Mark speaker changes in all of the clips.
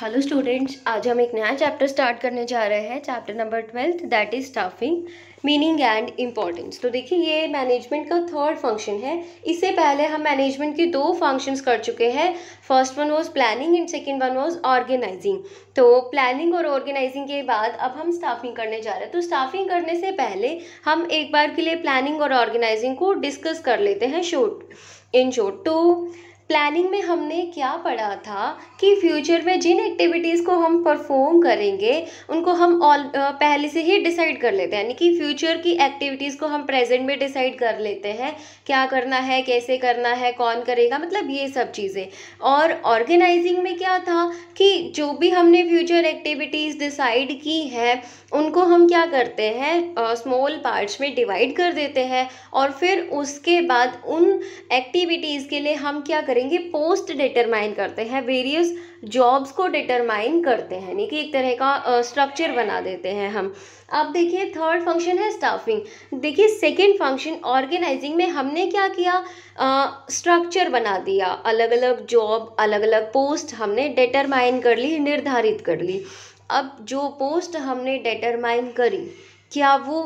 Speaker 1: Hello students, आज हम एक नया चैप्टर स्टार्ट करने जा रहे हैं। Chapter number 12 that is staffing, meaning and importance. तो देखिए, ये मैनेजमेंट का थर्ड फंक्शन है। इससे पहले हम मैनेजमेंट के दो फंक्शंस कर चुके हैं। First one was planning and second one was organizing. तो प्लानिंग और ऑर्गेनाइजिंग के बाद अब हम स्टाफिंग करने जा रहे हैं। तो स्टाफिंग करने से पहले हम एक बार के लिए प्लानिंग और ऑर्गेनाइजिंग को डिस्कस कर लेते हैं इन शॉर्ट। तो प्लानिंग में हमने क्या पढ़ा था कि फ्यूचर में जिन एक्टिविटीज़ को हम परफॉर्म करेंगे उनको हम पहले से ही डिसाइड कर लेते हैं, यानी कि फ्यूचर की एक्टिविटीज़ को हम प्रेजेंट में डिसाइड कर लेते हैं, क्या करना है, कैसे करना है, कौन करेगा, मतलब ये सब चीज़ें। और ऑर्गेनाइजिंग में क्या था कि जो भी हमने फ्यूचर एक्टिविटीज़ डिसाइड की है उनको हम क्या करते हैं, स्मॉल पार्ट्स में डिवाइड कर देते हैं और फिर उसके बाद उन एक्टिविटीज़ के लिए हम क्या करेंगे, पोस्ट डिटरमाइन करते हैं, वेरियस जॉब्स को डिटरमाइन करते हैं, यानी कि एक तरह का स्ट्रक्चर बना देते हैं हम। अब देखिए, थर्ड फंक्शन है स्टाफिंग। देखिए, सेकंड फंक्शन ऑर्गेनाइजिंग में हमने क्या किया, स्ट्रक्चर बना दिया, अलग अलग जॉब, अलग अलग पोस्ट हमने डिटरमाइन कर ली, निर्धारित कर ली। अब जो पोस्ट हमने डिटरमाइन करी, क्या वो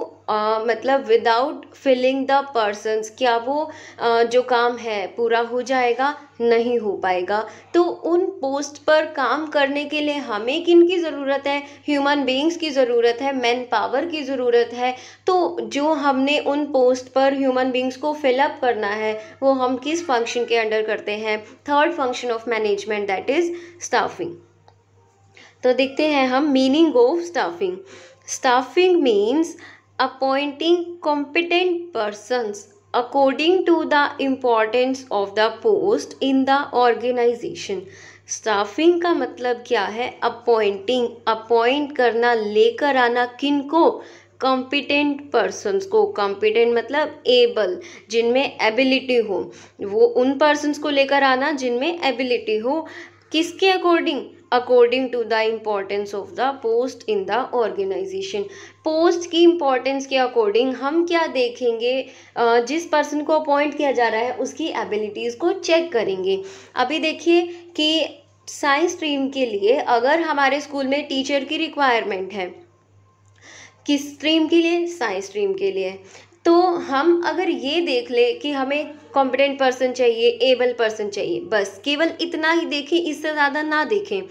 Speaker 1: मतलब विदाउट फिलिंग द पर्सन्स, क्या वो जो काम है पूरा हो जाएगा? नहीं हो पाएगा। तो उन पोस्ट पर काम करने के लिए हमें किन की ज़रूरत है? ह्यूमन बीइंग्स की ज़रूरत है, मैन पावर की ज़रूरत है। तो जो हमने उन पोस्ट पर ह्यूमन बीइंग्स को फिलअप करना है वो हम किस फंक्शन के अंडर करते हैं? Third function of management, that is staffing. तो देखते हैं हम meaning of staffing. Staffing means appointing competent persons according to the importance of the post in the organization। Staffing का मतलब क्या है? अपॉइंटिंग, अपॉइंट करना, लेकर आना, किनको? कॉम्पिटेंट पर्सन्स को। कॉम्पिटेंट मतलब एबल, जिनमें एबिलिटी हो, वो उन पर्सन्स को लेकर आना जिनमें एबिलिटी हो। किसके according? According to the importance of the post in the organization. Post की इम्पोर्टेंस के अकॉर्डिंग हम क्या देखेंगे, जिस पर्सन को अपॉइंट किया जा रहा है उसकी एबिलिटीज़ को चेक करेंगे। अभी देखिए कि साइंस स्ट्रीम के लिए अगर हमारे स्कूल में टीचर की रिक्वायरमेंट है, किस स्ट्रीम के लिए? साइंस स्ट्रीम के लिए। तो हम अगर ये देख ले कि हमें कॉम्पिटेंट पर्सन चाहिए, एबल पर्सन चाहिए, बस केवल इतना ही देखें, इससे ज़्यादा ना देखें,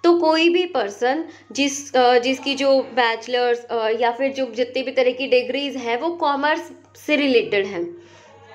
Speaker 1: तो कोई भी पर्सन जिसकी जो बैचलर्स या फिर जो जितने भी तरह की डिग्रीज हैं वो कॉमर्स से रिलेटेड हैं,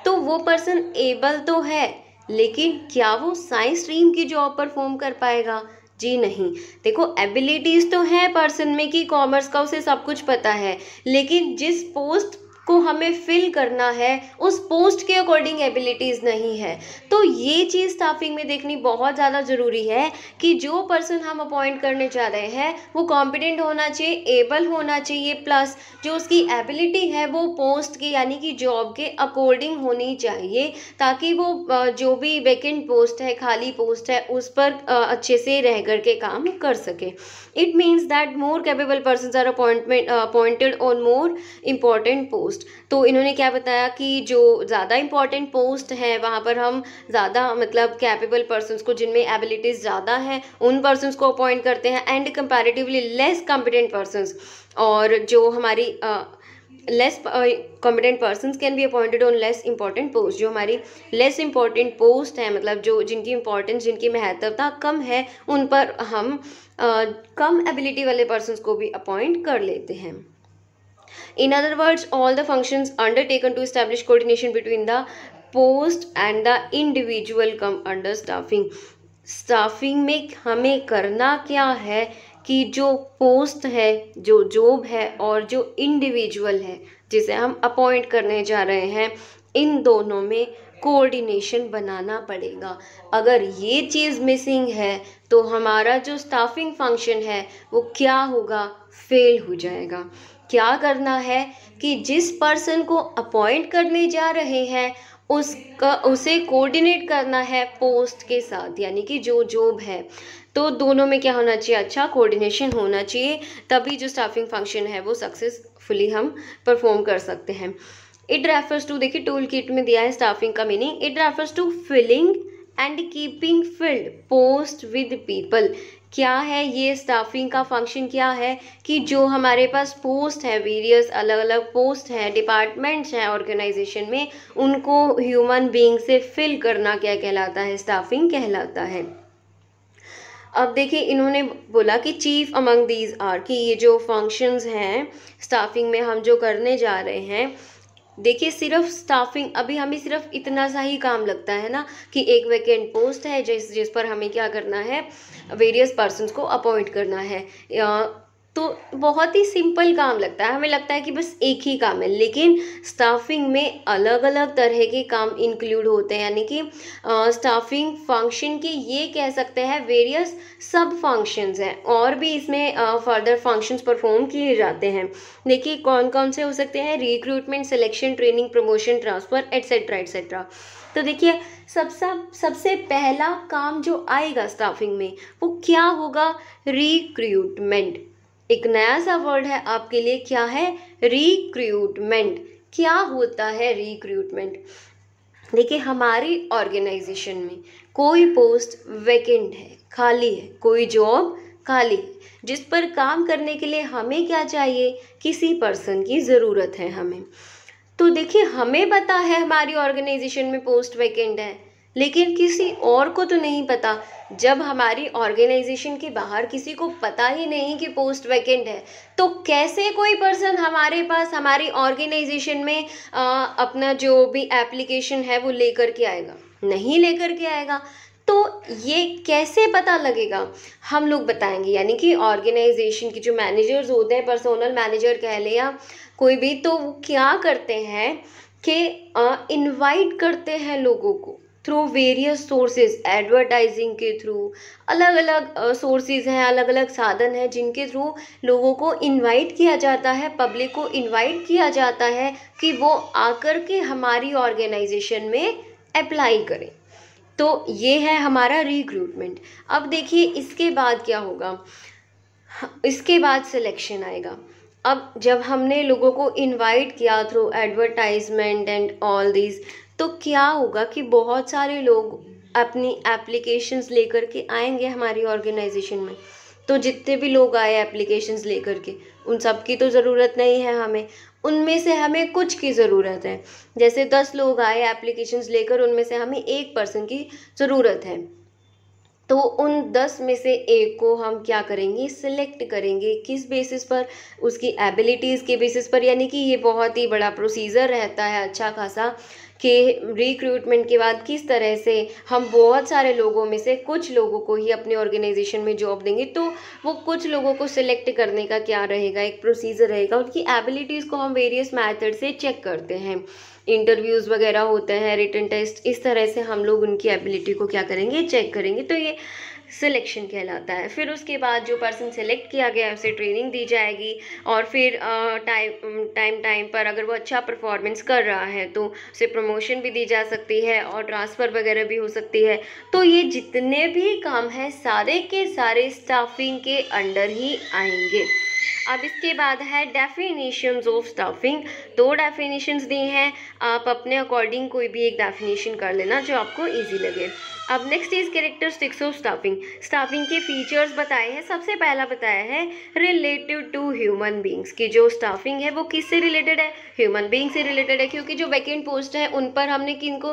Speaker 1: तो वो पर्सन एबल तो है, लेकिन क्या वो साइंस स्ट्रीम की जॉब परफॉर्म कर पाएगा? जी नहीं। देखो, एबिलिटीज़ तो है पर्सन में कि कॉमर्स का उसे सब कुछ पता है, लेकिन जिस पोस्ट को हमें फिल करना है उस पोस्ट के अकॉर्डिंग एबिलिटीज़ नहीं है। तो ये चीज़ स्टाफिंग में देखनी बहुत ज़्यादा ज़रूरी है कि जो पर्सन हम अपॉइंट करने जा रहे हैं वो कॉम्पिटेंट होना चाहिए, एबल होना चाहिए, प्लस जो उसकी एबिलिटी है वो पोस्ट की यानी कि जॉब के अकॉर्डिंग होनी चाहिए, ताकि वो जो भी वैकेंट पोस्ट है, खाली पोस्ट है, उस पर अच्छे से रह कर के काम कर सके। It means that more capable persons are appointed on more important post. तो इन्होंने क्या बताया कि जो ज़्यादा इम्पॉर्टेंट पोस्ट है वहाँ पर हम ज़्यादा मतलब कैपेबल पर्सन्स को, जिनमें एबिलिटीज़ ज़्यादा हैं, उन पर्सन्स को अपॉइंट करते हैं, and comparatively less competent persons, और जो हमारी less competent persons can be appointed on less important post. जो हमारी लेस इंपॉर्टेंट पोस्ट है, मतलब जो जिनकी इंपॉर्टेंस, जिनकी महत्वता कम है, उन पर हम कम एबिलिटी वाले पर्सन्स को भी अपॉइंट कर लेते हैं। In other words, all the functions undertaken to establish coordination between the post and the individual come under staffing। Staffing में हमें करना क्या है कि जो पोस्ट है, जो जॉब है, और जो इंडिविजुअल है जिसे हम अपॉइंट करने जा रहे हैं, इन दोनों में कोऑर्डिनेशन बनाना पड़ेगा। अगर ये चीज़ मिसिंग है तो हमारा जो स्टाफिंग फंक्शन है वो क्या होगा? फेल हो जाएगा। क्या करना है कि जिस पर्सन को अपॉइंट करने जा रहे हैं उसे कोऑर्डिनेट करना है पोस्ट के साथ, यानी कि जो जॉब है। तो दोनों में क्या होना चाहिए? अच्छा कोऑर्डिनेशन होना चाहिए, तभी जो स्टाफिंग फंक्शन है वो सक्सेसफुली हम परफॉर्म कर सकते हैं। इट रेफर्स टू, देखिए टूल किट में दिया है स्टाफिंग का meaning, it refers to filling and keeping filled post with people. क्या है ये स्टाफिंग का फंक्शन? क्या है कि जो हमारे पास पोस्ट है, वेरियस अलग अलग पोस्ट हैं, डिपार्टमेंट्स हैं ऑर्गेनाइजेशन में, उनको ह्यूमन बीइंग से फिल करना क्या कहलाता है? स्टाफिंग कहलाता है। अब देखिए इन्होंने बोला कि चीफ अमंग दीज आर, कि ये जो फंक्शंस हैं स्टाफिंग में हम जो करने जा रहे हैं, देखिए सिर्फ स्टाफिंग, अभी हमें सिर्फ इतना सा ही काम लगता है ना कि एक वैकेंट पोस्ट है जिस पर हमें क्या करना है, वेरियस पर्सन्स को अपॉइंट करना है, तो बहुत ही सिंपल काम लगता है, हमें लगता है कि बस एक ही काम है, लेकिन स्टाफिंग में अलग अलग तरह के काम इंक्लूड होते हैं, यानी कि स्टाफिंग फंक्शन के ये कह सकते हैं वेरियस सब फंक्शंस हैं, और भी इसमें फर्दर फंक्शंस परफॉर्म किए जाते हैं। देखिए कौन कौन से हो सकते हैं? Recruitment, selection, training, promotion, transfer, etcetera etcetera. तो देखिए सबसे पहला काम जो आएगा स्टाफिंग में वो क्या होगा? रिक्रूटमेंट। एक नया सा वर्ड है आपके लिए, क्या है? रिक्रूटमेंट। क्या होता है रिक्रूटमेंट? देखिए हमारी ऑर्गेनाइजेशन में कोई पोस्ट वैकेंट है, खाली है, कोई जॉब खाली है, जिस पर काम करने के लिए हमें क्या चाहिए? किसी पर्सन की ज़रूरत है हमें। तो देखिए हमें पता है हमारी ऑर्गेनाइजेशन में पोस्ट वैकेंट है, लेकिन किसी और को तो नहीं पता। जब हमारी ऑर्गेनाइजेशन के बाहर किसी को पता ही नहीं कि पोस्ट वैकेंट है, तो कैसे कोई पर्सन हमारे पास, हमारी ऑर्गेनाइजेशन में अपना जो भी एप्लीकेशन है वो लेकर के आएगा? नहीं लेकर के आएगा। तो ये कैसे पता लगेगा? हम लोग बताएंगे, यानी कि ऑर्गेनाइजेशन की जो मैनेजर्स होते हैं, पर्सोनल मैनेजर कह ले या कोई भी, तो वो क्या करते हैं कि इनवाइट करते हैं लोगों को थ्रू वेरियस सोर्सेज, एडवर्टाइजिंग के थ्रू, अलग अलग सोर्सेज हैं, अलग अलग साधन हैं जिनके थ्रू लोगों को इनवाइट किया जाता है, पब्लिक को इनवाइट किया जाता है कि वो आकर के हमारी ऑर्गेनाइजेशन में अप्लाई करें। तो ये है हमारा रिक्रूटमेंट। अब देखिए इसके बाद क्या होगा? इसके बाद सिलेक्शन आएगा। अब जब हमने लोगों को इनवाइट किया through advertisement and all this, तो क्या होगा कि बहुत सारे लोग अपनी एप्लीकेशंस लेकर के आएंगे हमारी ऑर्गेनाइजेशन में। तो जितने भी लोग आए एप्लीकेशंस लेकर के, उन सब की तो ज़रूरत नहीं है हमें, उनमें से हमें कुछ की ज़रूरत है। जैसे 10 लोग आए एप्लीकेशंस लेकर, उनमें से हमें एक पर्सन की ज़रूरत है, तो उन 10 में से एक को हम क्या करेंगे? सिलेक्ट करेंगे। किस बेसिस पर? उसकी एबिलिटीज़ के बेसिस पर। यानी कि ये बहुत ही बड़ा प्रोसीजर रहता है अच्छा खासा, कि रिक्रूटमेंट के बाद किस तरह से हम बहुत सारे लोगों में से कुछ लोगों को ही अपने ऑर्गेनाइजेशन में जॉब देंगे। तो वो कुछ लोगों को सिलेक्ट करने का क्या रहेगा? एक प्रोसीजर रहेगा। उनकी एबिलिटीज़ को हम वेरियस मेथड से चेक करते हैं, इंटरव्यूज़ वगैरह होते हैं, रिटन टेस्ट, इस तरह से हम लोग उनकी एबिलिटी को क्या करेंगे? चेक करेंगे। तो ये सिलेक्शन कहलाता है। फिर उसके बाद जो पर्सन सेलेक्ट किया गया है उसे ट्रेनिंग दी जाएगी, और फिर टाइम पर अगर वो अच्छा परफॉर्मेंस कर रहा है तो उसे प्रमोशन भी दी जा सकती है और ट्रांसफ़र वगैरह भी हो सकती है। तो ये जितने भी काम हैं सारे के सारे स्टाफिंग के अंडर ही आएंगे। अब इसके बाद है डेफिनेशंस ऑफ स्टाफिंग। 2 डेफिनेशंस दी हैं, आप अपने अकॉर्डिंग कोई भी एक डेफिनेशन कर लेना जो आपको इजी लगे। अब next is characteristics of staffing. Staffing के फीचर्स बताए हैं। सबसे पहला बताया है रिलेटेड टू ह्यूमन बींग्स, की जो स्टाफिंग है वो किससे रिलेटेड है? ह्यूमन बींग से रिलेटेड है, क्योंकि जो वैकेंट पोस्ट है उन पर हमने किनको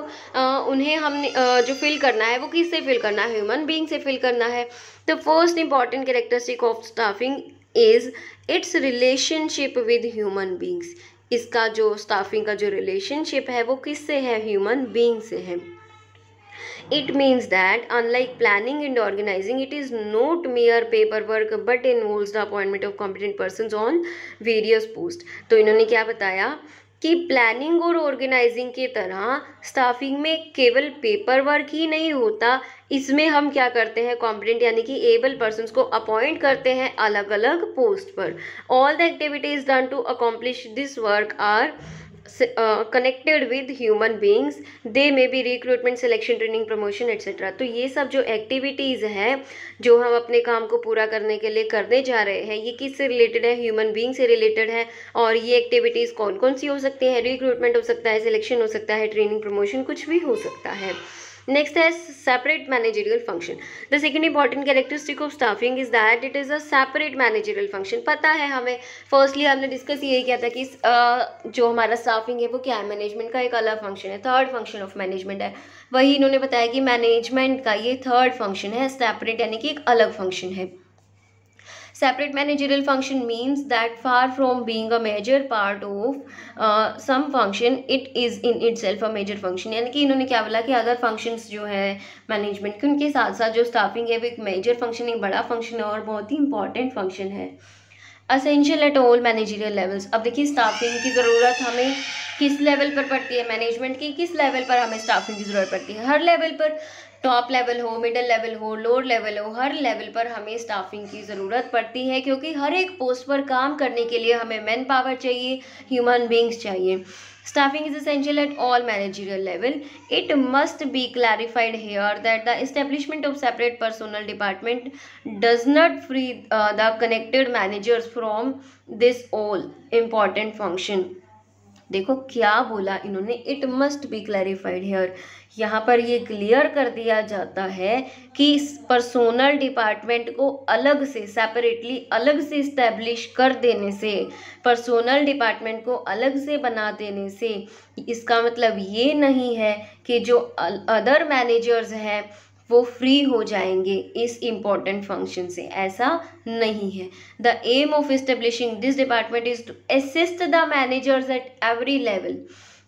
Speaker 1: उन्हें हमने जो फिल करना है वो किससे फिल करना है? ह्यूमन बींग से फिल करना है। The first important characteristic of staffing is it's relationship with human beings. इसका जो स्टाफिंग का जो रिलेशनशिप है वो किससे है? ह्यूमन बींग से है। It means that unlike planning and organizing, it is not mere paperwork but involves the appointment of competent persons on various posts. तो इन्होंने क्या बताया कि प्लानिंग और ऑर्गेनाइजिंग की तरह स्टाफिंग में केवल पेपर वर्क ही नहीं होता, इसमें हम क्या करते हैं? कॉम्पिटेंट यानी कि एबल पर्सन्स को अपॉइंट करते हैं अलग अलग पोस्ट पर। All the activities done to accomplish this work are connected with human beings, they may be recruitment, selection, training, promotion etcetera. तो ये सब जो एक्टिविटीज़ हैं जो हम अपने काम को पूरा करने के लिए करने जा रहे हैं, ये किससे रिलेटेड है? ह्यूमन बींग से रिलेटेड है। और ये एक्टिविटीज़ कौन कौन सी हो सकती हैं? रिक्रूटमेंट हो सकता है, सिलेक्शन हो सकता है, ट्रेनिंग, प्रमोशन कुछ भी हो सकता है। Next is separate managerial function. The second important characteristic of staffing is that it is a separate managerial function. पता है हमें, फर्स्टली हमने डिस्कस यही किया था कि जो हमारा स्टाफिंग है वो क्या है, मैनेजमेंट का एक अलग फंक्शन है, थर्ड फंक्शन ऑफ मैनेजमेंट है। वही इन्होंने बताया कि मैनेजमेंट का ये थर्ड फंक्शन है, सेपरेट यानी कि एक अलग फंक्शन है। Separate managerial function means that far from being a major part of some function, it is in itself a major function। यानी कि इन्होंने क्या बोला कि अदर फंक्शंस जो है मैनेजमेंट के, उनके साथ साथ जो स्टाफिंग है वो एक मेजर फंक्शन, एक बड़ा फंक्शन है और बहुत ही इंपॉर्टेंट फंक्शन है। Essential at all managerial levels. अब देखिए स्टाफिंग की ज़रूरत हमें किस लेवल पर पड़ती है, मैनेजमेंट की किस लेवल पर हमें स्टाफिंग की ज़रूरत पड़ती है। हर लेवल पर, टॉप लेवल हो, मिडिल लेवल हो, लोअर लेवल हो, हर लेवल पर हमें स्टाफिंग की ज़रूरत पड़ती है, क्योंकि हर एक पोस्ट पर काम करने के लिए हमें मैन पावर चाहिए, ह्यूमन बींग्स चाहिए। Staffing is essential at all managerial level. It must be clarified here that the establishment of separate personnel department does not free the connected managers from this all important function. देखो क्या बोला इन्होंने, it must be clarified here. यहाँ पर ये clear कर दिया जाता है कि पर्सोनल डिपार्टमेंट को अलग से, सेपरेटली अलग से इस्टेब्लिश कर देने से, पर्सोनल डिपार्टमेंट को अलग से बना देने से इसका मतलब ये नहीं है कि जो अदर मैनेजर्स हैं वो फ्री हो जाएंगे इस इम्पॉर्टेंट फंक्शन से, ऐसा नहीं है। The aim of establishing this department is to assist the managers at every level.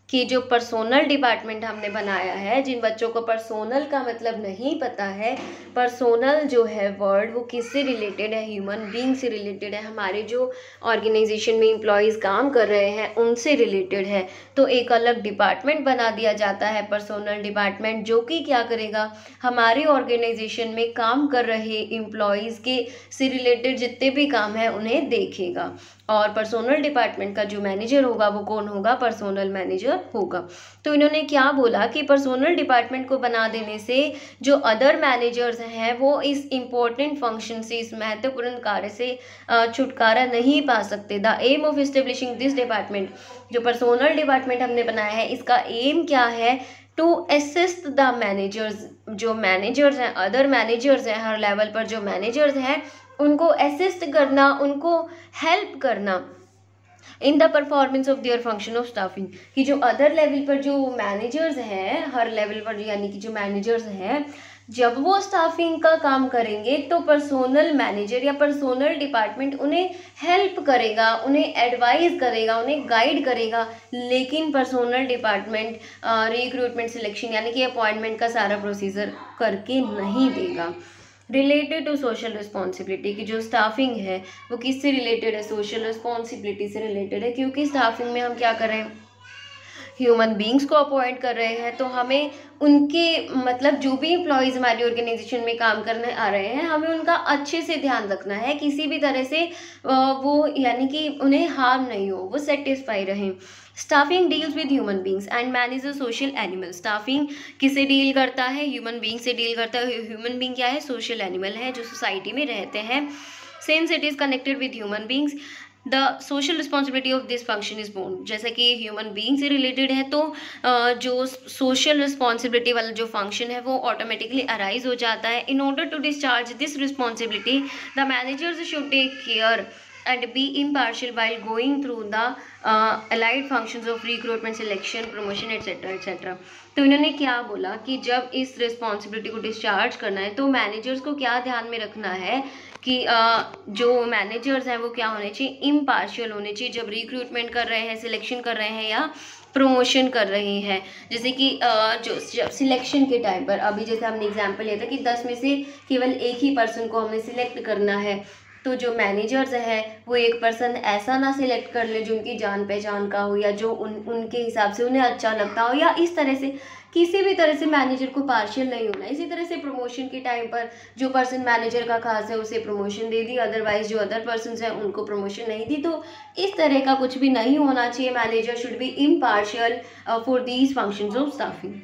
Speaker 1: कि जो पर्सोनल डिपार्टमेंट हमने बनाया है, जिन बच्चों को पर्सोनल का मतलब नहीं पता है, पर्सोनल जो है वर्ड वो किससे रिलेटेड है, ह्यूमन बीइंग से रिलेटेड है, हमारे जो ऑर्गेनाइजेशन में एम्प्लॉयज़ काम कर रहे हैं उनसे रिलेटेड है। तो एक अलग डिपार्टमेंट बना दिया जाता है, पर्सोनल डिपार्टमेंट, जो कि क्या करेगा, हमारे ऑर्गेनाइजेशन में काम कर रहे एम्प्लॉयज़ के से रिलेटेड जितने भी काम हैं उन्हें देखेगा। और पर्सोनल डिपार्टमेंट का जो मैनेजर होगा वो कौन होगा, पर्सोनल मैनेजर होगा। तो इन्होंने क्या बोला कि पर्सोनल डिपार्टमेंट को बना देने से जो अदर मैनेजर्स हैं वो इस इम्पोर्टेंट फंक्शन से, इस महत्वपूर्ण कार्य से छुटकारा नहीं पा सकते। The aim of establishing this department, जो पर्सोनल डिपार्टमेंट हमने बनाया है इसका एम क्या है, टू असिस्ट द मैनेजर्स। जो मैनेजर्स हैं, अदर मैनेजर्स हैं, हर लेवल पर जो मैनेजर्स हैं उनको असिस्ट करना, उनको हेल्प करना in the performance of their function of staffing. कि जो अदर लेवल पर जो मैनेजर्स हैं, हर लेवल पर यानी कि जो मैनेजर्स हैं, जब वो स्टाफिंग का काम करेंगे तो पर्सोनल मैनेजर या पर्सोनल डिपार्टमेंट उन्हें हेल्प करेगा, उन्हें एडवाइस करेगा, उन्हें गाइड करेगा। लेकिन पर्सोनल डिपार्टमेंट रिक्रूटमेंट सिलेक्शन यानी कि अपॉइंटमेंट का सारा प्रोसीजर करके नहीं देगा। रिलेटेड टू सोशल रिस्पॉन्सिबिलिटी, की जो स्टाफिंग है वो किससे रिलेटेड है, सोशल रिस्पॉन्सिबिलिटी से रिलेटेड है। क्योंकि स्टाफिंग में हम क्या कर रहे हैं, ह्यूमन बींग्स को अपॉइंट कर रहे हैं, तो हमें उनके मतलब जो भी एम्प्लॉयज़ हमारी ऑर्गेनाइजेशन में काम करने आ रहे हैं हमें उनका अच्छे से ध्यान रखना है, किसी भी तरह से वो यानी कि उन्हें हार्म नहीं हो, वो सेटिस्फाई रहें। Staffing deals with human beings and man is a social animal. Staffing किससे डील करता है, ह्यूमन बींग से डील करता है। ह्यूमन बींग क्या है, सोशल एनिमल है जो सोसाइटी में रहते हैं। Since it is connected with human beings the social responsibility of this function is born. जैसा कि ह्यूमन बींग से रिलेटेड है तो जो सोशल रिस्पॉन्सिबिलिटी वाला जो फंक्शन है वो ऑटोमेटिकली अराइज हो जाता है। In order to discharge this responsibility the managers should take care and be impartial while going through the allied functions of recruitment, selection, promotion etc etc। तो इन्होंने क्या बोला कि जब इस रिस्पॉन्सिबिलिटी को डिस्चार्ज करना है तो मैनेजर्स को क्या ध्यान में रखना है कि जो मैनेजर्स हैं वो क्या होने चाहिए, इम्पार्शियल होने चाहिए जब रिक्रूटमेंट कर रहे हैं, सिलेक्शन कर रहे हैं या प्रमोशन कर रहे हैं। जैसे कि जो जब सिलेक्शन के टाइम पर, अभी जैसे हमने एग्जांपल लिया था कि 10 में से केवल एक ही पर्सन को हमने सिलेक्ट करना है, तो जो मैनेजर्स है वो एक पर्सन ऐसा ना सिलेक्ट कर ले जो उनकी जान पहचान का हो या जो उनके हिसाब से उन्हें अच्छा लगता हो, या इस तरह से किसी भी तरह से मैनेजर को पार्शियल नहीं होना। इसी तरह से प्रमोशन के टाइम पर जो पर्सन मैनेजर का खास है उसे प्रमोशन दे दी, अदरवाइज जो अदर पर्सन हैं उनको प्रमोशन नहीं दी। तो इस तरह का कुछ भी नहीं होना चाहिए। Manager should be impartial for these functions of staffing.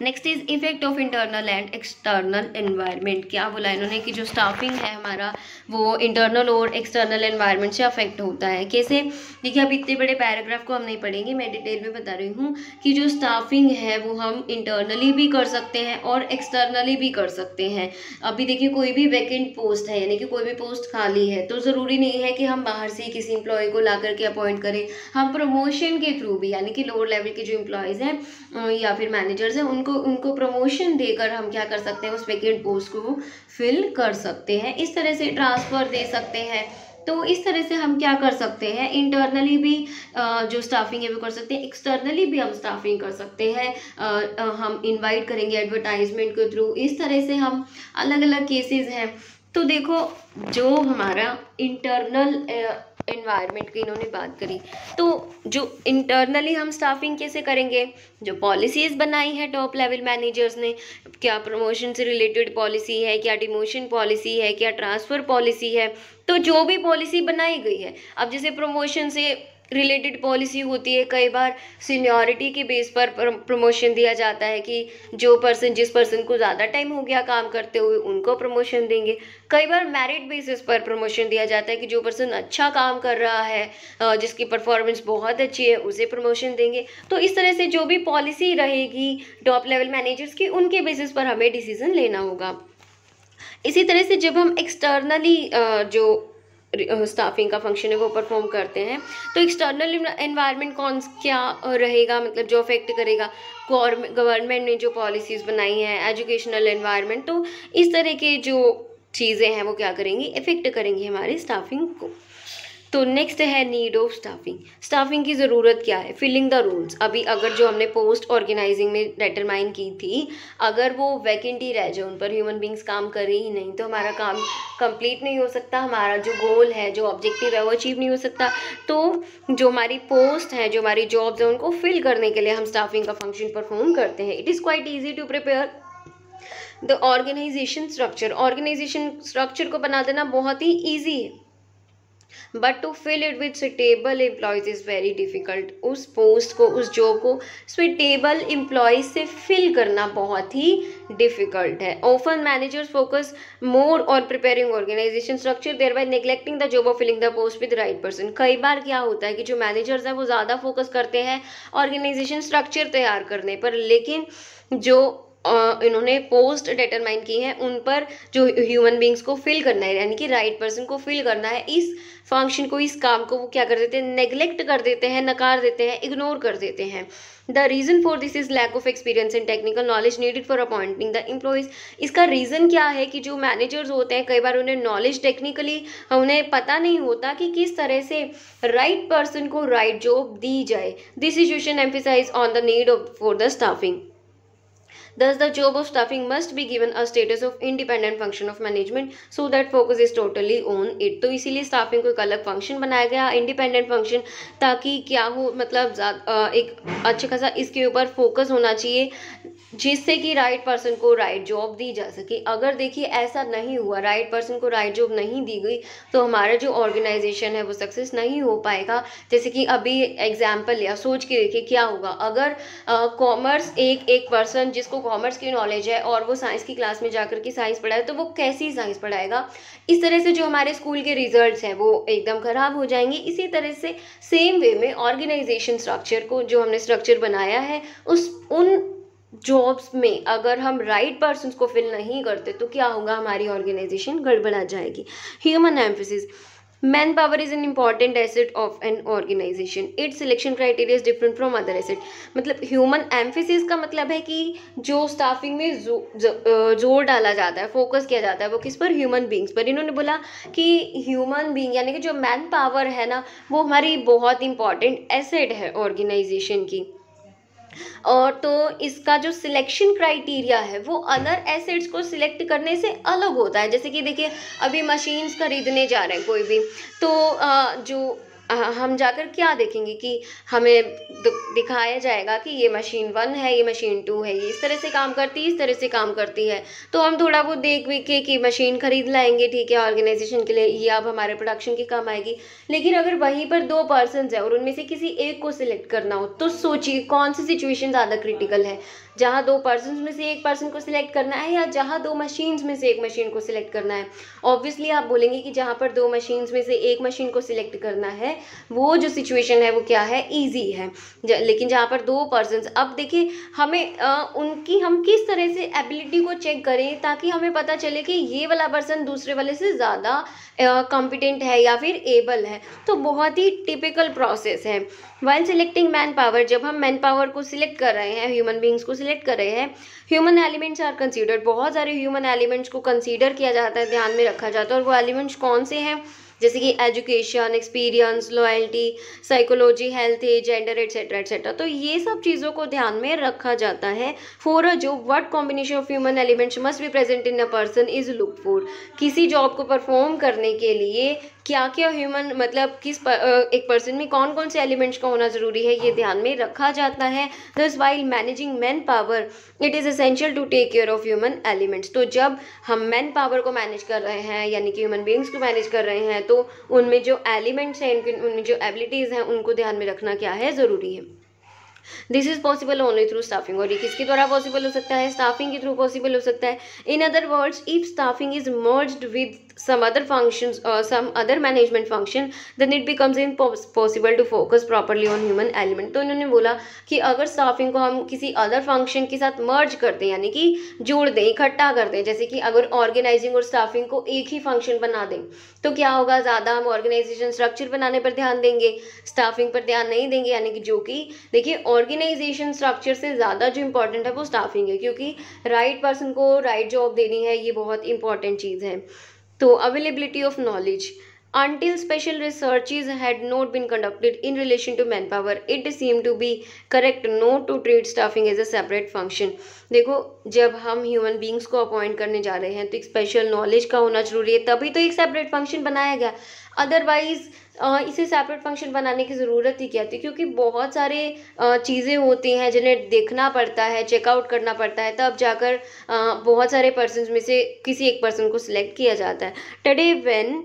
Speaker 1: Next is effect of internal and external environment. क्या बोला इन्होंने कि जो स्टाफिंग है हमारा वो इंटरनल और एक्सटर्नल एनवायरनमेंट से अफेक्ट होता है। कैसे? देखिए अब इतने बड़े पैराग्राफ को हम नहीं पढ़ेंगे, मैं डिटेल में बता रही हूँ कि जो स्टाफिंग है वो हम इंटरनली भी कर सकते हैं और एक्सटर्नली भी कर सकते हैं। अभी देखिए कोई भी वैकेंट पोस्ट है यानी कि कोई भी पोस्ट खाली है तो ज़रूरी नहीं है कि हम बाहर से किसी एम्प्लॉय को ला करके अपॉइंट करें, हम प्रमोशन के थ्रू भी यानी कि लोअर लेवल के जो एम्प्लॉयज़ हैं या फिर मैनेजर्स हैं उनको प्रमोशन देकर हम क्या कर सकते हैं, उस वैकेंट पोस्ट को फिल कर सकते हैं। इस तरह से ट्रांसफ़र दे सकते हैं। तो इस तरह से हम क्या कर सकते हैं, इंटरनली भी जो स्टाफिंग है वो कर सकते हैं, एक्सटर्नली भी हम स्टाफिंग कर सकते हैं। हम इनवाइट करेंगे एडवर्टाइजमेंट के थ्रू। इस तरह से हम अलग अलग केसेस हैं। तो देखो जो हमारा इंटरनल एनवायरनमेंट की इन्होंने बात करी, तो जो इंटरनली हम स्टाफिंग कैसे करेंगे, जो पॉलिसीज़ बनाई है टॉप लेवल मैनेजर्स ने, क्या प्रमोशन से रिलेटेड पॉलिसी है, क्या डिमोशन पॉलिसी है, क्या ट्रांसफ़र पॉलिसी है, तो जो भी पॉलिसी बनाई गई है। अब जैसे प्रमोशन से रिलेटेड पॉलिसी होती है, कई बार सीनियरिटी के बेस पर प्रमोशन दिया जाता है कि जिस पर्सन को ज़्यादा टाइम हो गया काम करते हुए उनको प्रमोशन देंगे। कई बार मेरिट बेसिस पर प्रमोशन दिया जाता है कि जो पर्सन अच्छा काम कर रहा है, जिसकी परफॉर्मेंस बहुत अच्छी है, उसे प्रमोशन देंगे। तो इस तरह से जो भी पॉलिसी रहेगी टॉप लेवल मैनेजर्स की, उनके बेसिस पर हमें डिसीजन लेना होगा। इसी तरह से जब हम एक्सटर्नली जो स्टाफिंग का फंक्शन है वो परफॉर्म करते हैं, तो एक्सटर्नल एनवायरनमेंट क्या रहेगा, मतलब जो अफेक्ट करेगा गवर्नमेंट ने जो पॉलिसीज़ बनाई हैं, एजुकेशनल एनवायरनमेंट, तो इस तरह के जो चीज़ें हैं वो क्या करेंगी, इफेक्ट करेंगी हमारी स्टाफिंग को। तो नेक्स्ट है नीड ऑफ स्टाफिंग। स्टाफिंग की ज़रूरत क्या है, फिलिंग द रोल्स। अभी अगर जो हमने पोस्ट ऑर्गेनाइजिंग में डिटरमाइन की थी, अगर वो वैकेंट ही रह जाए, उन पर ह्यूमन बींग्स काम करे ही नहीं, तो हमारा काम कंप्लीट नहीं हो सकता, हमारा जो गोल है, जो ऑब्जेक्टिव है वो अचीव नहीं हो सकता। तो जो हमारी पोस्ट है, जो हमारी जॉब्स हैं, उनको फिल करने के लिए हम स्टाफिंग का फंक्शन परफॉर्म करते हैं। It is quite easy to prepare the organization structure. Organization structure को बना देना बहुत ही ईजी है, but to fill it with suitable employees is very difficult. उस पोस्ट को, उस जॉब को सुटेबल एम्प्लॉयज़ से फिल करना बहुत ही डिफ़िकल्ट है। Often managers focus more on preparing organization structure thereby neglecting the job of filling the post with right person. कई बार क्या होता है कि जो मैनेजर्स हैं वो ज़्यादा फोकस करते हैं ऑर्गेनाइजेशन स्ट्रक्चर तैयार करने पर, लेकिन जो इन्होंने पोस्ट डिटरमाइन की है उन पर जो ह्यूमन बींग्स को फिल करना है, यानी कि राइट पर्सन को फिल करना है, इस फंक्शन को, इस काम को वो क्या कर देते हैं, नेग्लेक्ट कर देते हैं, नकार देते हैं, इग्नोर कर देते हैं। The reason for this is lack of experience and technical knowledge needed for appointing the employees. इसका रीज़न क्या है कि जो मैनेजर्स होते हैं कई बार उन्हें नॉलेज टेक्निकली उन्हें पता नहीं होता कि किस तरह से राइट पर्सन को राइट जॉब दी जाए। This situation emphasize on the need for the staffing. Thus, the job of staffing must be given a status of independent function of management so that focus is totally on it। तो इसीलिए staffing को एक अलग function बनाया गया, independent function, ताकि क्या हो, मतलब एक अच्छे खासा इसके ऊपर फोकस होना चाहिए जिससे कि राइट पर्सन को राइट जॉब दी जा सके। अगर देखिए ऐसा नहीं हुआ, राइट पर्सन को राइट जॉब नहीं दी गई, तो हमारा जो ऑर्गेनाइजेशन है वो सक्सेस नहीं हो पाएगा। जैसे कि अभी एग्जाम्पल या सोच के देखिए क्या होगा अगर कॉमर्स एक पर्सन जिसको कॉमर्स की नॉलेज है और वो साइंस की क्लास में जाकर के साइंस पढ़ाए, तो वो कैसी साइंस पढ़ाएगा। इस तरह से जो हमारे स्कूल के रिजल्ट्स हैं वो एकदम ख़राब हो जाएंगे। इसी तरह से सेम वे में ऑर्गेनाइजेशन स्ट्रक्चर को, जो हमने स्ट्रक्चर बनाया है, उन जॉब्स में अगर हम राइट पर्सन्स को फिल नहीं करते तो क्या होगा, हमारी ऑर्गेनाइजेशन गड़बड़ा जाएगी। Human emphasis. Man power is an important asset of an organization. Its selection criteria is different from other asset. मतलब ह्यूमन एम्फेसिस का मतलब है कि जो स्टाफिंग में जोर डाला जाता है, फोकस किया जाता है, वो किस पर, ह्यूमन बींग्स पर। इन्होंने बोला कि ह्यूमन बींग यानी कि जो मैन पावर है ना, वो हमारी बहुत इंपॉर्टेंट एसेट है ऑर्गेनाइजेशन की। और तो इसका जो सिलेक्शन क्राइटेरिया है वो अदर एसेट्स को सिलेक्ट करने से अलग होता है। जैसे कि देखिए अभी मशीन्स खरीदने जा रहे हैं कोई भी, तो जो हम जाकर क्या देखेंगे कि हमें दिखाया जाएगा कि ये मशीन 1 है, ये मशीन 2 है, ये इस तरह से काम करती है, इस तरह से काम करती है। तो हम थोड़ा बहुत देख वेख के कि मशीन खरीद लाएंगे, ठीक है, ऑर्गेनाइजेशन के लिए, ये अब हमारे प्रोडक्शन के काम आएगी। लेकिन अगर वहीं पर 2 पर्सन्स है और उनमें से किसी एक को सिलेक्ट करना हो, तो सोचिए कौन सी सिचुएशन ज़्यादा क्रिटिकल है, जहाँ 2 पर्सन्स में से एक पर्सन को सिलेक्ट करना है या जहाँ 2 मशीन्स में से एक मशीन को सिलेक्ट करना है। ऑब्वियसली आप बोलेंगे कि जहाँ पर 2 मशीन्स में से एक मशीन को सिलेक्ट करना है, वो जो सिचुएशन है वो क्या है, ईजी है। लेकिन जहाँ पर 2 पर्सन्स, अब देखिए हमें उनकी हम किस तरह से एबिलिटी को चेक करें ताकि हमें पता चले कि ये वाला पर्सन दूसरे वाले से ज़्यादा कॉम्पिटेंट है या फिर एबल है। तो बहुत ही टिपिकल प्रोसेस है। वाइल सिलेक्टिंग मैन पावर, जब हम मैन पावर को सिलेक्ट कर रहे हैं, ह्यूमन बींग्स को सिलेक्ट कर रहे हैं, ह्यूमन एलिमेंट्स आर कंसीडर्ड, बहुत सारे ह्यूमन एलिमेंट्स को कंसीडर किया जाता है, ध्यान में रखा जाता है। और वो एलिमेंट्स कौन से हैं, जैसे कि education, experience, loyalty, psychology, health, age, gender, etcetera etcetera. तो ये सब चीज़ों को ध्यान में रखा जाता है। For a job what combination of human elements must be present in a person is look for, किसी जॉब को परफॉर्म करने के लिए क्या क्या ह्यूमन मतलब एक पर्सन में कौन कौन से एलिमेंट्स का होना ज़रूरी है, ये ध्यान में रखा जाता है। Thus while managing man power it is essential to take care of human elements. तो जब हम मैन पावर को मैनेज कर रहे हैं, यानी कि ह्यूमन बींग्स को मैनेज कर रहे हैं, तो उनमें जो एलिमेंट्स हैं, उनमें जो एबिलिटीज़ हैं, उनको ध्यान में रखना क्या है, ज़रूरी है। This is possible only through staffing, और ये किसके द्वारा पॉसिबल हो सकता है, स्टाफिंग के थ्रू पॉसिबल हो सकता है। In other words, if staffing is merged with some other functions or some other management function, then it becomes impossible to focus properly on human element। तो इन्होंने बोला कि अगर स्टाफिंग को हम किसी अदर फंक्शन के साथ मर्ज करते हैं, यानी कि जोड़ दें, इकट्ठा कर दें, जैसे कि अगर ऑर्गेनाइजिंग और स्टाफिंग को एक ही फंक्शन बना दें, तो क्या होगा, ज़्यादा हम ऑर्गेनाइजेशन स्ट्रक्चर बनाने पर ध्यान देंगे, स्टाफिंग पर ध्यान नहीं देंगे। यानी कि जो कि देखिए ऑर्गेनाइजेशन स्ट्रक्चर से ज़्यादा जो इंपॉर्टेंट है वो स्टाफिंग है, क्योंकि राइट पर्सन को राइट जॉब देनी है, ये बहुत इंपॉर्टेंट चीज़ है। तो availability of knowledge, until special researches had not been conducted in relation to manpower, it seemed to be correct not to treat staffing as a separate function। देखो जब हम ह्यूमन बींग्स को अपॉइंट करने जा रहे हैं तो एक स्पेशल नॉलेज का होना जरूरी है, तभी तो एक सेपरेट फंक्शन बनाया गया। अदरवाइज इसे सेपरेट फंक्शन बनाने की ज़रूरत ही क्या थी, क्योंकि बहुत सारे चीज़ें होती हैं जिन्हें देखना पड़ता है, चेकआउट करना पड़ता है, तब जाकर बहुत सारे पर्सन्स में से किसी एक पर्सन को सिलेक्ट किया जाता है। Today when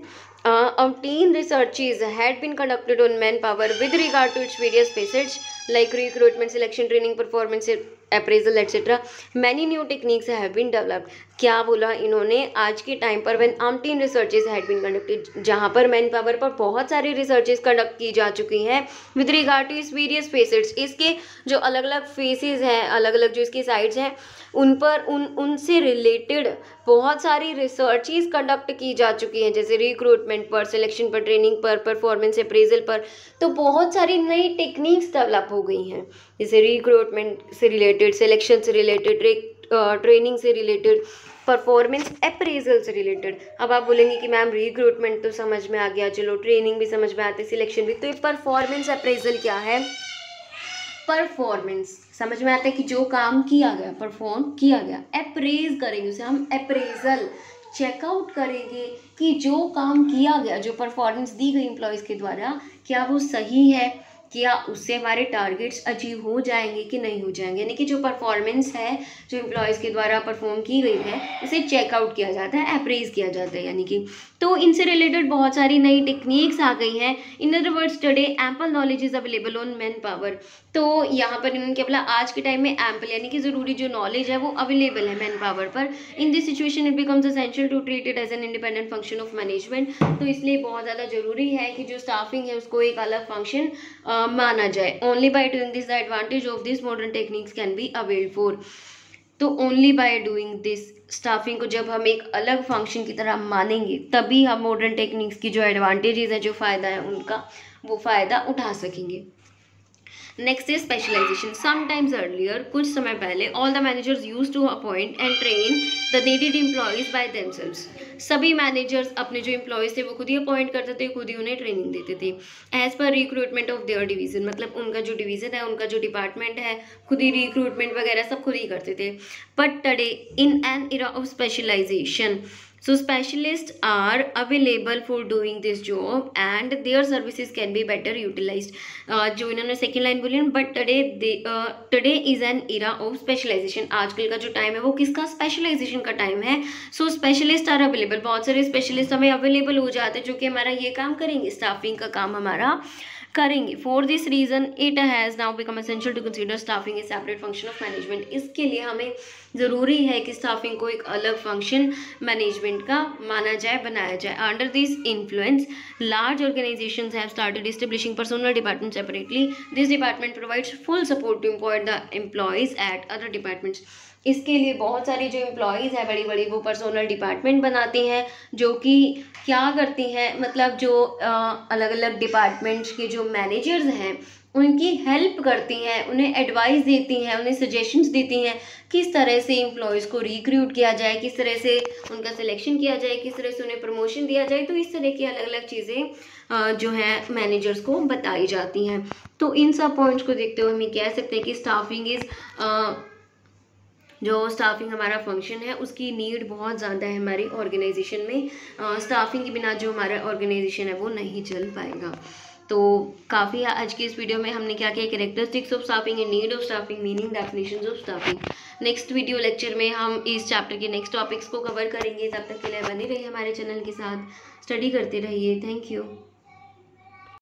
Speaker 1: obtained researches had been conducted on manpower with regard to its various facets like recruitment, selection, training, performance appraisal etc. many new techniques have been developed। क्या बोला इन्होंने, आज के टाइम पर when umpteen researches had been conducted, जहाँ पर man power पर बहुत सारी रिसर्चेज कंडक्ट की जा चुकी हैं with regard to its various facets, इसके जो अलग अलग फेसेस हैं, अलग अलग जो इसके साइड्स हैं, उन पर उनसे रिलेटेड बहुत सारी रिसर्चेज कंडक्ट की जा चुकी हैं, जैसे रिक्रूटमेंट पर, सिलेक्शन पर, ट्रेनिंग पर, परफॉर्मेंस अप्रेजल पर। तो बहुत सारी नई टेक्निक्स डेवलप हो गई हैं, जैसे रिक्रूटमेंट से रिलेटेड, सिलेक्शन से रिलेटेड, ट्रेनिंग से रिलेटेड, परफॉर्मेंस अप्रेजल से रिलेटेड। अब आप बोलेंगे कि मैम रिक्रूटमेंट तो समझ में आ गया, चलो ट्रेनिंग भी समझ में आती है, सिलेक्शन भी, तो ये परफॉर्मेंस अप्रेजल क्या है, परफॉर्मेंस समझ में आता है कि जो काम किया गया, परफॉर्म किया गया, अप्रेज करेंगे उसे हम, अप्रेजल चेकआउट करेंगे कि जो काम किया गया, जो परफॉर्मेंस दी गई एम्प्लॉयज़ के द्वारा, क्या वो सही है, क्या उससे हमारे टारगेट्स अचीव हो जाएंगे कि नहीं हो जाएंगे। यानी कि जो परफॉर्मेंस है जो एम्प्लॉयज़ के द्वारा परफॉर्म की गई है, उसे चेकआउट किया जाता है, अप्रेज किया जाता है। यानी कि तो इनसे रिलेटेड बहुत सारी नई टेक्निक्स आ गई हैं। In other words today ample knowledge is available on man power. तो यहाँ पर इन्होंने क्या बोला, आज के टाइम में एम्पल यानी कि ज़रूरी जो नॉलेज है वो अवेलेबल है मैन पावर पर। In this situation it becomes essential to treat it as an independent function of management. तो इसलिए बहुत ज़्यादा ज़रूरी है कि जो स्टाफिंग है उसको एक अलग फंक्शन माना जाए। Only by doing this the advantage of this modern techniques can be availed for. तो only by doing this, staffing को जब हम एक अलग फंक्शन की तरह मानेंगे, तभी हम मॉडर्न टेक्निक्स की जो एडवांटेजेस है, जो फ़ायदा है उनका, वो फ़ायदा उठा सकेंगे। Next is specialization. Sometimes earlier, कुछ समय पहले, all the managers use to appoint and train the needed employees by themselves. सभी मैनेजर्स अपने जो एम्प्लॉयज़ थे वो खुद ही अपॉइंट करते थे, खुद ही उन्हें ट्रेनिंग देते थे। As per recruitment of their division, मतलब उनका जो डिवीजन है, उनका जो डिपार्टमेंट है, खुद ही रिक्रूटमेंट वगैरह सब खुद ही करते थे। But today in an era of specialization, So specialists are available for doing this job and their services can be better utilized. जो इन्होंने सेकेंड लाइन बोली ना, but today is an era of specialization, आजकल का जो time है वो किसका, स्पेशलाइजेशन का टाइम है. सो स्पेशलिस्ट आर अवेलेबल, बहुत सारे स्पेशलिस्ट हमें अवेलेबल हो जाते हैं जो कि हमारा ये काम करेंगे, स्टाफिंग का काम हमारा करेंगे. For this reason it has now become essential to consider staffing a separate function of management. इसके लिए हमें ज़रूरी है कि स्टाफिंग को एक अलग फंक्शन मैनेजमेंट का माना जाए, बनाया जाए. Under this influence large organizations have started establishing personnel department separately. This department provides full support to employ the employees at other departments. इसके लिए बहुत सारी जो एम्प्लॉयज़ है बड़ी बड़ी, वो पर्सनल डिपार्टमेंट बनाती हैं जो कि क्या करती हैं, मतलब जो अलग अलग डिपार्टमेंट्स के जो मैनेजर्स हैं उनकी हेल्प करती हैं, उन्हें एडवाइस देती हैं, उन्हें सजेशंस देती हैं किस तरह से एम्प्लॉयज़ को रिक्रूट किया जाए, किस तरह से उनका सिलेक्शन किया जाए, किस तरह से उन्हें प्रमोशन दिया जाए. तो इस तरह की अलग अलग चीज़ें जो हैं मैनेजर्स को बताई जाती हैं. तो इन सब पॉइंट्स को देखते हुए हम कह सकते हैं कि स्टाफिंग इज़ जो स्टाफिंग हमारा फंक्शन है उसकी नीड बहुत ज़्यादा है हमारी ऑर्गेनाइजेशन में. स्टाफिंग के बिना जो हमारा ऑर्गेनाइजेशन है वो नहीं चल पाएगा. तो काफ़ी आज की इस वीडियो में हमने क्या किया, characteristics of staffing and need of staffing, meaning, definitions of staffing. Next video lecture में हम इस चैप्टर के नेक्स्ट टॉपिक्स को कवर करेंगे. तब तक के लिए बने रहिए हमारे चैनल के साथ, स्टडी करते रहिए. Thank you.